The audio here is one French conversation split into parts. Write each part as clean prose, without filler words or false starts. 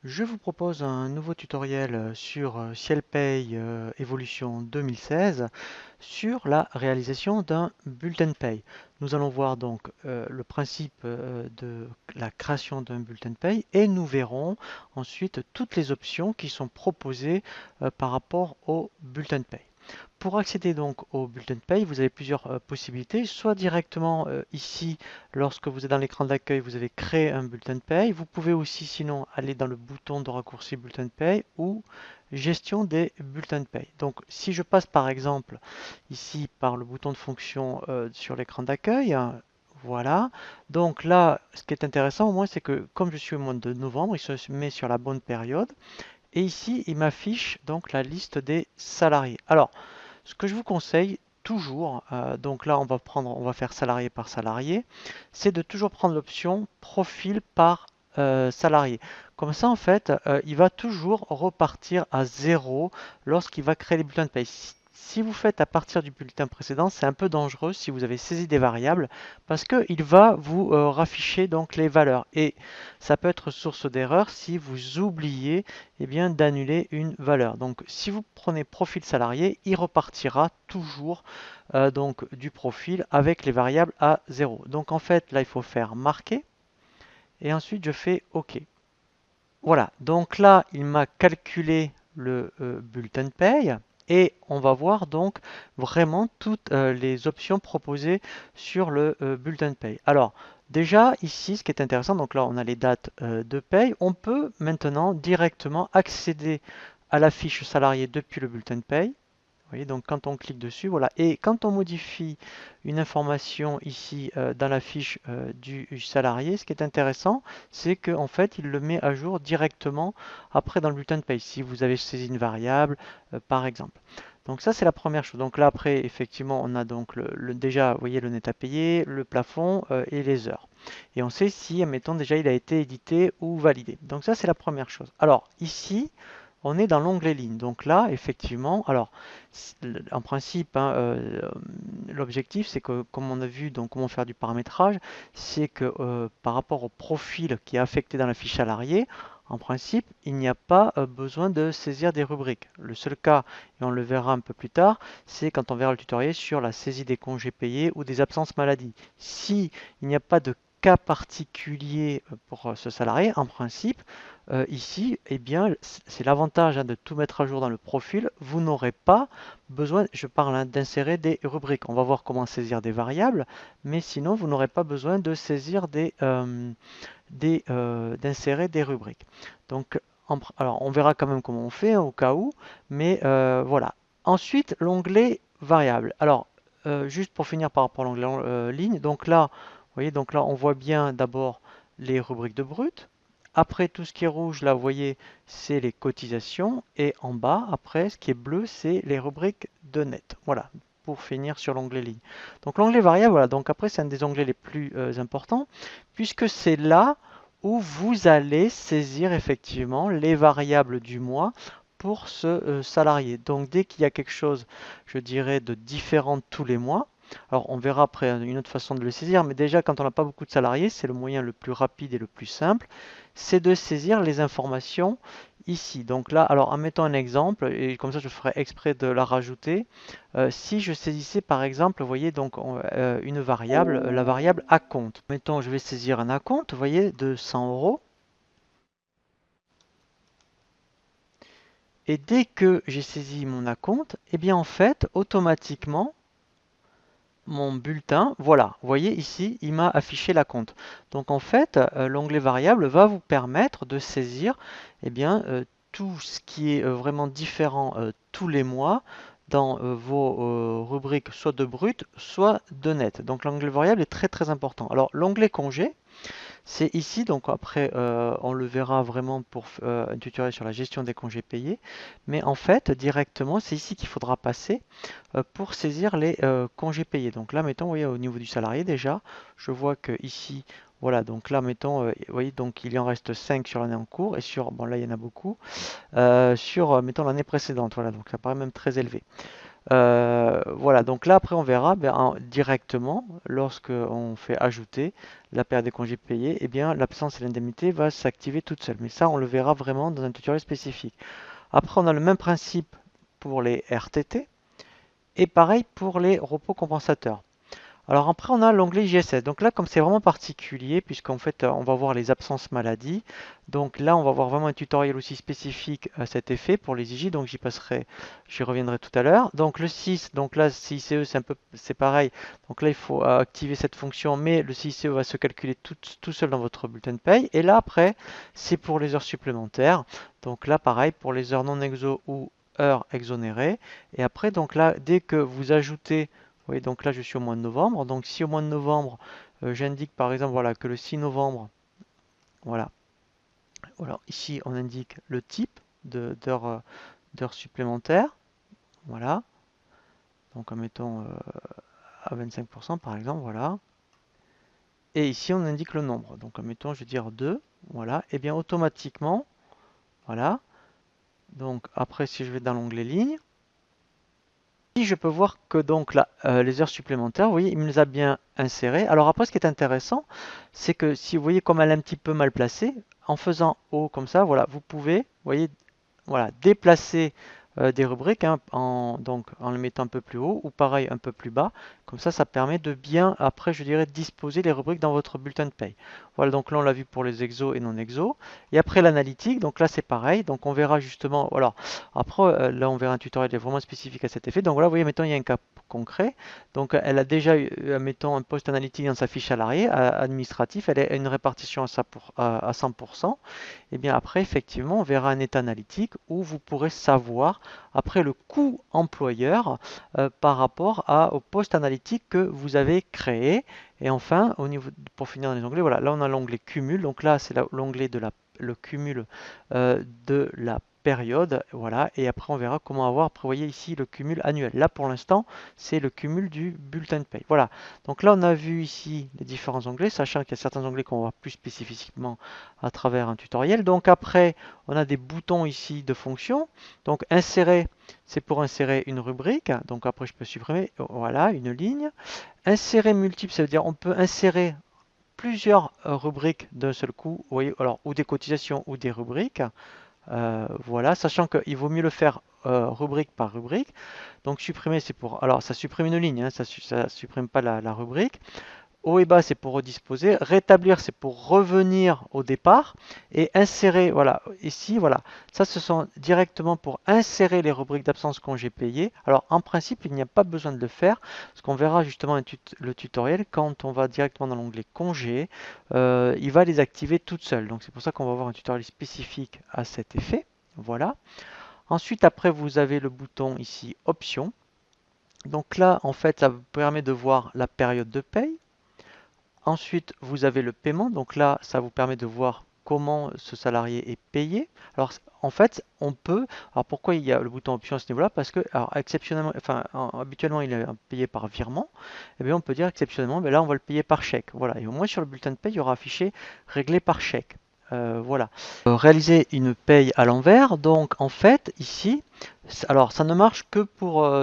Je vous propose un nouveau tutoriel sur CielPay Evolution 2016 sur la réalisation d'un bulletin de paye. Nous allons voir donc le principe de la création d'un bulletin de paye et nous verrons ensuite toutes les options qui sont proposées par rapport au bulletin de paye. Pour accéder donc au bulletin de paye, vous avez plusieurs possibilités. Soit directement ici, lorsque vous êtes dans l'écran d'accueil, vous avez créé un bulletin de paye. Vous pouvez aussi sinon aller dans le bouton de raccourci bulletin de paye ou gestion des bulletins de paye. Donc si je passe par exemple ici par le bouton de fonction sur l'écran d'accueil, hein, voilà. Donc là, ce qui est intéressant au moins, c'est que comme je suis au mois de novembre, il se met sur la bonne période. Et ici, il m'affiche donc la liste des salariés. Alors, ce que je vous conseille toujours, donc là on va faire salarié par salarié, c'est de toujours prendre l'option profil par salarié. Comme ça en fait, il va toujours repartir à zéro lorsqu'il va créer les bulletins de paye. Si vous faites à partir du bulletin précédent, c'est un peu dangereux si vous avez saisi des variables parce qu'il va vous rafficher donc les valeurs et ça peut être source d'erreur si vous oubliez bien d'annuler une valeur. Donc si vous prenez profil salarié, il repartira toujours donc du profil avec les variables à 0. Donc en fait là il faut faire marquer et ensuite je fais OK. Voilà, donc là il m'a calculé le bulletin de paye et on va voir donc vraiment toutes les options proposées sur le bulletin de paye. Alors déjà ici ce qui est intéressant, donc là on a les dates de paye, on peut maintenant directement accéder à la fiche salarié depuis le bulletin de paye. Vous voyez, donc quand on clique dessus, voilà. Et quand on modifie une information ici dans la fiche du salarié, ce qui est intéressant, c'est qu'en fait, il le met à jour directement après dans le bulletin de paye, si vous avez saisi une variable, par exemple. Donc ça, c'est la première chose. Donc là, après, effectivement, on a donc déjà, vous voyez, le net à payer, le plafond et les heures. Et on sait si, admettons, déjà, il a été édité ou validé. Donc ça, c'est la première chose. Alors, ici, on est dans l'onglet ligne. Donc là, effectivement, alors en principe, hein, l'objectif, c'est que, comme on a vu, donc comment faire du paramétrage, c'est que par rapport au profil qui est affecté dans la fiche salarié, en principe, il n'y a pas besoin de saisir des rubriques. Le seul cas, et on le verra un peu plus tard, c'est quand on verra le tutoriel sur la saisie des congés payés ou des absences maladie. Si il n'y a pas de cas particulier pour ce salarié, en principe, ici, eh bien, c'est l'avantage de tout mettre à jour dans le profil. Vous n'aurez pas besoin, je parle d'insérer des rubriques. On va voir comment saisir des variables, mais sinon, vous n'aurez pas besoin de saisir d'insérer des rubriques. Donc, alors, on verra quand même comment on fait, hein, au cas où, mais voilà. Ensuite, l'onglet variable. Alors, juste pour finir par rapport à l'onglet ligne, donc là, vous voyez, donc là, on voit bien d'abord les rubriques de brut. Après, tout ce qui est rouge, là, vous voyez, c'est les cotisations. Et en bas, après, ce qui est bleu, c'est les rubriques de net. Voilà, pour finir sur l'onglet ligne. Donc l'onglet variable, voilà, donc après, c'est un des onglets les plus importants, puisque c'est là où vous allez saisir effectivement les variables du mois pour ce salarié. Donc dès qu'il y a quelque chose, je dirais, de différent tous les mois, alors on verra après une autre façon de le saisir, mais déjà quand on n'a pas beaucoup de salariés, c'est le moyen le plus rapide et le plus simple, c'est de saisir les informations ici. Donc là, alors en mettant un exemple, et comme ça je ferai exprès de la rajouter, si je saisissais par exemple, vous voyez, donc une variable, la variable acompte. Mettons, je vais saisir un acompte, vous voyez, de 100 euros. Et dès que j'ai saisi mon acompte, eh bien en fait, automatiquement, mon bulletin, voilà, vous voyez ici, il m'a affiché l'acompte. Donc en fait, l'onglet variable va vous permettre de saisir eh bien, tout ce qui est vraiment différent tous les mois dans vos rubriques soit de brut, soit de net. Donc l'onglet variable est très très important. Alors l'onglet congé, c'est ici, donc après on le verra vraiment pour un tutoriel sur la gestion des congés payés, mais en fait directement c'est ici qu'il faudra passer pour saisir les congés payés. Donc là mettons, vous voyez au niveau du salarié déjà, je vois que ici, voilà, donc là mettons, vous voyez donc il en reste 5 sur l'année en cours et bon là il y en a beaucoup, sur mettons l'année précédente, voilà, donc ça paraît même très élevé. Voilà, donc là après on verra directement lorsque on fait ajouter la période des congés payés, eh bien l'absence et l'indemnité va s'activer toute seule. Mais ça on le verra vraiment dans un tutoriel spécifique. Après on a le même principe pour les RTT et pareil pour les repos compensateurs. Alors après, on a l'onglet JSS. Donc là, comme c'est vraiment particulier, puisqu'en fait, on va voir les absences maladie. Donc là, on va voir vraiment un tutoriel aussi spécifique à cet effet pour les IJ. Donc j'y reviendrai tout à l'heure. Donc le 6, donc là, CICE, c'est pareil. Donc là, il faut activer cette fonction, mais le CICE va se calculer tout seul dans votre bulletin de paye. Et là, après, c'est pour les heures supplémentaires. Donc là, pareil, pour les heures non exo ou heures exonérées. Et après, donc là, dès que vous ajoutez oui, donc là je suis au mois de novembre. Donc si au mois de novembre, j'indique par exemple voilà, que le 6 novembre, voilà, voilà, ici on indique le type d'heures supplémentaires. Voilà, donc en mettant à 25% par exemple, voilà. Et ici on indique le nombre. Donc en mettant, je vais dire 2, voilà. Et bien automatiquement, voilà. Donc après si je vais dans l'onglet ligne, je peux voir que donc là, les heures supplémentaires, vous voyez, il me les a bien insérées. Alors après, ce qui est intéressant, c'est que si vous voyez comme elle est un petit peu mal placée, en faisant haut comme ça, voilà, vous pouvez, vous voyez, voilà, déplacer des rubriques donc, en le mettant un peu plus haut ou pareil un peu plus bas. Comme ça permet de bien, après, je dirais, disposer les rubriques dans votre bulletin de paye. Voilà, donc là, on l'a vu pour les exos et non exos. Et après l'analytique, donc là, c'est pareil. Donc on verra justement, voilà, après, là, on verra un tutoriel vraiment spécifique à cet effet. Donc voilà, vous voyez, mettons, il y a un cas concret. Donc elle a déjà eu, mettons, un poste analytique dans sa fiche salariée administratif. Elle a une répartition à 100%. Et bien après, effectivement, on verra un état analytique où vous pourrez savoir après le coût employeur par rapport au poste analytique que vous avez créé. Et enfin, pour finir dans les onglets, voilà, là on a l'onglet cumul. Donc là, c'est l'onglet le cumul de la période, voilà, et après on verra comment avoir, après vous voyez ici le cumul annuel. Là pour l'instant, c'est le cumul du bulletin de paye. Voilà, donc là on a vu ici les différents onglets, sachant qu'il y a certains onglets qu'on va voir plus spécifiquement à travers un tutoriel. Donc après, on a des boutons ici de fonction. Donc insérer, c'est pour insérer une rubrique. Donc après, je peux supprimer, voilà, une ligne. Insérer multiple, ça veut dire on peut insérer plusieurs rubriques d'un seul coup, vous voyez, alors, ou des cotisations ou des rubriques. Voilà, sachant qu'il vaut mieux le faire rubrique par rubrique. Donc supprimer, c'est pour... Alors ça supprime une ligne, hein, ça ne supprime pas la rubrique. Haut et bas, c'est pour redisposer. Rétablir, c'est pour revenir au départ. Et insérer, voilà, ici, voilà. Ça, ce sont directement pour insérer les rubriques d'absence congé payé. Alors, en principe, il n'y a pas besoin de le faire, parce qu'on verra justement le tutoriel. Quand on va directement dans l'onglet congé, il va les activer toutes seules. Donc, c'est pour ça qu'on va avoir un tutoriel spécifique à cet effet. Voilà. Ensuite, après, vous avez le bouton ici, options. Donc là, en fait, ça vous permet de voir la période de paye. Ensuite, vous avez le paiement. Donc là, ça vous permet de voir comment ce salarié est payé. Alors, en fait, on peut. Alors, pourquoi il y a le bouton option à ce niveau-là? Parce que, alors, exceptionnellement, enfin, habituellement, il est payé par virement. Et bien, on peut dire exceptionnellement, mais là, on va le payer par chèque. Voilà. Et au moins, sur le bulletin de paie, il y aura affiché réglé par chèque. Voilà. Réaliser une paye à l'envers. Donc, en fait, ici, alors ça ne marche que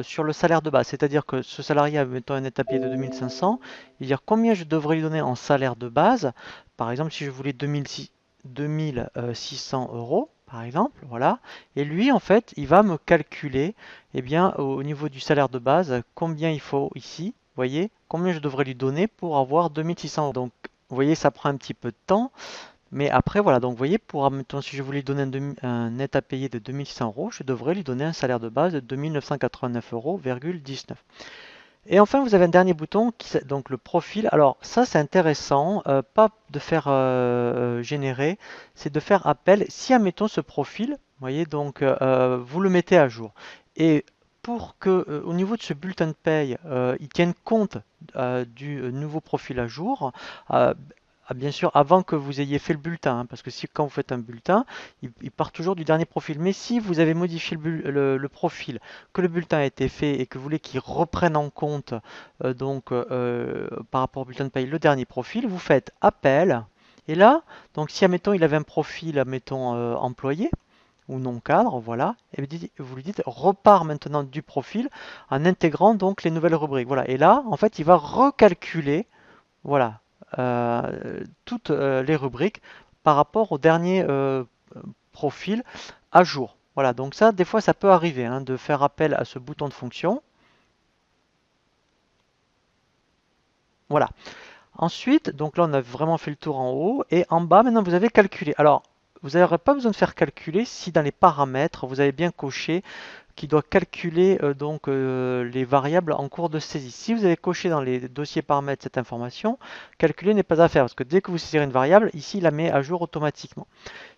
sur le salaire de base. C'est-à-dire que ce salarié, mettons un net à payer de 2500, il va dire combien je devrais lui donner en salaire de base. Par exemple, si je voulais 2600 euros, par exemple, voilà. Et lui, en fait, il va me calculer, eh bien, au niveau du salaire de base, combien il faut ici, vous voyez, combien je devrais lui donner pour avoir 2600 euros. Donc, vous voyez, ça prend un petit peu de temps. Mais après, voilà, donc vous voyez, mettons, si je voulais lui donner un net à payer de 2600 euros, je devrais lui donner un salaire de base de 2989,19 euros. Et enfin, vous avez un dernier bouton, donc le profil. Alors ça, c'est intéressant, pas de faire générer, c'est de faire appel. Si, admettons, ce profil, vous voyez, donc vous le mettez à jour. Et pour que, au niveau de ce bulletin de paye, il tienne compte du nouveau profil à jour, bien sûr, avant que vous ayez fait le bulletin, hein, parce que si quand vous faites un bulletin, il part toujours du dernier profil. Mais si vous avez modifié le profil, que le bulletin a été fait et que vous voulez qu'il reprenne en compte par rapport au bulletin de paye le dernier profil, vous faites appel. Et là, donc si admettons il avait un profil, admettons employé, ou non cadre, voilà, et vous lui dites repars maintenant du profil en intégrant donc les nouvelles rubriques. Voilà, et là, en fait, il va recalculer, voilà, toutes les rubriques par rapport au dernier profil à jour. Voilà, donc ça, des fois, ça peut arriver hein, de faire appel à ce bouton de fonction. Voilà. Ensuite, donc là, on a vraiment fait le tour en haut. Et en bas, maintenant, vous avez calculé. Alors, vous n'aurez pas besoin de faire calculer si dans les paramètres, vous avez bien coché qui doit calculer les variables en cours de saisie. Si vous avez coché dans les dossiers paramètres cette information, calculer n'est pas à faire parce que dès que vous saisirez une variable, ici, il la met à jour automatiquement.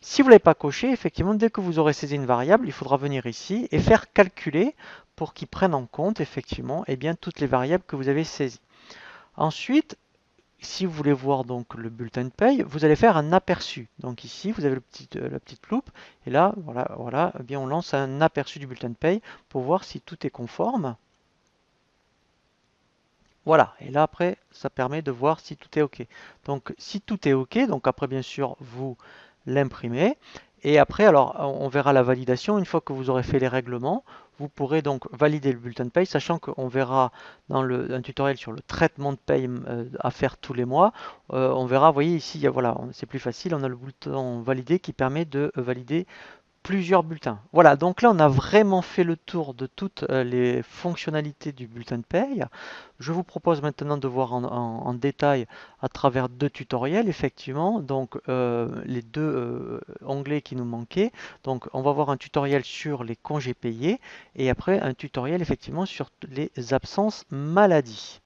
Si vous ne l'avez pas coché, effectivement, dès que vous aurez saisi une variable, il faudra venir ici et faire calculer pour qu'il prenne en compte effectivement eh bien, toutes les variables que vous avez saisies. Ensuite, si vous voulez voir donc le bulletin de paye, vous allez faire un aperçu. Donc ici, vous avez la petite loupe, et là, voilà, eh bien on lance un aperçu du bulletin de paye pour voir si tout est conforme. Voilà, et là après, ça permet de voir si tout est OK. Donc si tout est OK, donc après bien sûr, vous l'imprimez, et après, alors on verra la validation, une fois que vous aurez fait les règlements, vous pourrez donc valider le bulletin de paye, sachant qu'on verra dans un tutoriel sur le traitement de paye à faire tous les mois, on verra, vous voyez ici, voilà, c'est plus facile, on a le bouton valider qui permet de valider plusieurs bulletins. Voilà, donc là on a vraiment fait le tour de toutes les fonctionnalités du bulletin de paye. Je vous propose maintenant de voir en détail à travers deux tutoriels, effectivement, donc les deux onglets qui nous manquaient. Donc on va voir un tutoriel sur les congés payés et après un tutoriel effectivement sur les absences maladie.